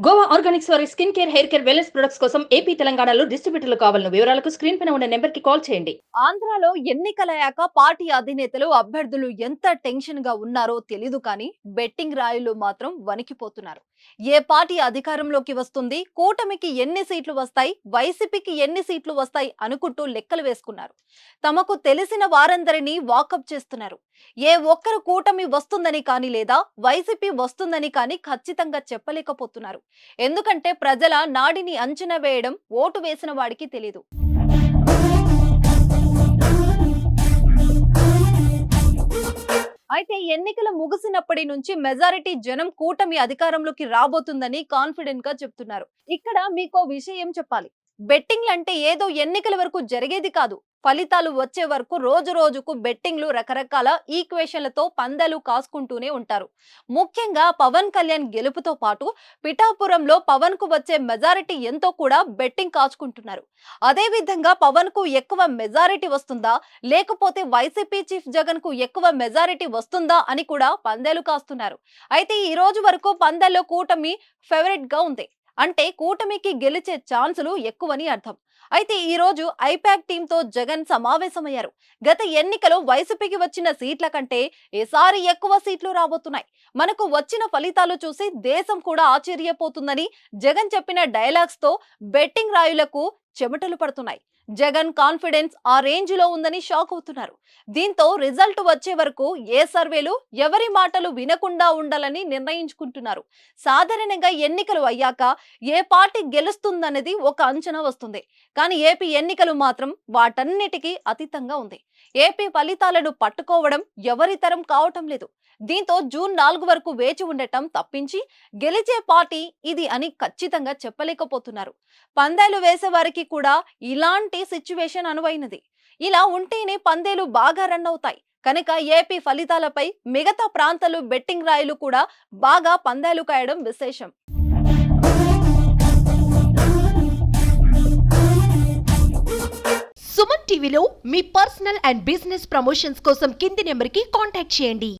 Goa Organics వారి skin care, hair care, wellness products కోసం AP, తెలంగాణలో డిస్ట్రిబ్యూటర్లు కావాలను వివరాలకు స్క్రీన్ పైన ఉన్న నెంబర్ కి కాల్ చేయండి. ఆంధ్రాలో ఎన్నికలయ్యాక పార్టీ అధినేతలు అభ్యర్థులు ఎంత టెన్షన్ గా ఉన్నారో తెలీదు కానీ బెట్టింగ్ రాయులు మాత్రం వణికిపోతున్నారు. ఏ పార్టీ అధికారంలోకి వస్తుంది, కూటమికి ఎన్ని సీట్లు వస్తాయి, వైసీపీకి ఎన్ని సీట్లు వస్తాయి అనుకుంటూ లెక్కలు వేసుకున్నారు. తమకు తెలిసిన వారందరినీ వాకప్ చేస్తున్నారు. ఏ ఒక్కరు కూటమి వస్తుందని కానీ లేదా వైసీపీ వస్తుందని కానీ ఖచ్చితంగా చెప్పలేకపోతున్నారు. ఎందుకంటే ప్రజల నాడిని అంచనా వేయడం ఓటు వేసిన వాడికి తెలియదు. అయితే ఎన్నికలు ముగిసినప్పటి నుంచి మెజారిటీ జనం కూటమి అధికారంలోకి రాబోతుందని కాన్ఫిడెంట్ గా చెప్తున్నారు. ఇక్కడ మీకో విషయం చెప్పాలి. బెట్టింగ్లు అంటే ఏదో ఎన్నికల వరకు జరిగేది కాదు. ఫలితాలు వచ్చే వరకు రోజు రోజుకు బెట్టింగ్లు రకరకాల ఈక్వేషన్లతో పందాలు కాసుకుంటూనే ఉంటారు. ముఖ్యంగా పవన్ కళ్యాణ్ గెలుపుతో పాటు పిఠాపురంలో పవన్ కు వచ్చే మెజారిటీ ఎంతో కూడా బెట్టింగ్ కాచుకుంటున్నారు. అదే విధంగా పవన్ కు ఎక్కువ మెజారిటీ వస్తుందా, లేకపోతే వైసీపీ చీఫ్ జగన్ కు ఎక్కువ మెజారిటీ వస్తుందా అని కూడా పందాలు కాస్తున్నారు. అయితే ఈ రోజు వరకు పందాల్లో కూటమి ఫేవరెట్ గా ఉంది. అంటే కూటమికి గెలిచే ఛాన్సులు ఎక్కువని అర్థం. అయితే ఈ రోజు ఐపాక్ టీమ్ తో జగన్ సమావేశమయ్యారు. గత ఎన్నికలో వైసీపీకి వచ్చిన సీట్ల కంటే ఈసారి ఎక్కువ సీట్లు రాబోతున్నాయి. మనకు వచ్చిన ఫలితాలు చూసి దేశం కూడా ఆశ్చర్యపోతుందని జగన్ చెప్పిన డైలాగ్స్ తో బెట్టింగ్ రాయులకు చెమటలు పడుతున్నాయి. జగన్ కాన్ఫిడెన్స్ ఆ రేంజ్ లో ఉందని షాక్ అవుతున్నారు. దీంతో రిజల్ట్ వచ్చే వరకు ఏ సర్వేలు ఎవరి మాటలు వినకుండా ఉండాలని నిర్ణయించుకుంటున్నారు. సాధారణంగా ఎన్నికలు అయ్యాక ఏ పార్టీ గెలుస్తుందనేది ఒక అంచనా వస్తుంది. కానీ ఏపీ ఎన్నికలు మాత్రం వాటన్నిటికీ అతీతంగా ఉంది. ఏపీ ఫలితాలను పట్టుకోవడం ఎవరి తరం కావటం లేదు. దీంతో జూన్ 4 వరకు వేచి ఉండటం తప్పించి గెలిచే పార్టీ ఇది అని ఖచ్చితంగా చెప్పలేకపోతున్నారు. పందాలు వేసేవారికి కూడా ఇలాంటి సిచ్యువేషన్ అనువైనది. ఇలా ఉంటేనే పందేలు బాగా రన్ అవుతాయి. కనుక ఏపీ ఫలితాలపై మిగతా ప్రాంతాలు బెట్టింగ్ రాయులు కూడా బాగా పందాలు కాయడం విశేషం. సుమన్ టీవీలో మీ పర్సనల్ అండ్ బిజినెస్ ప్రమోషన్స్ కోసం కింది నెంబర్కి కాంటాక్ట్ చేయండి.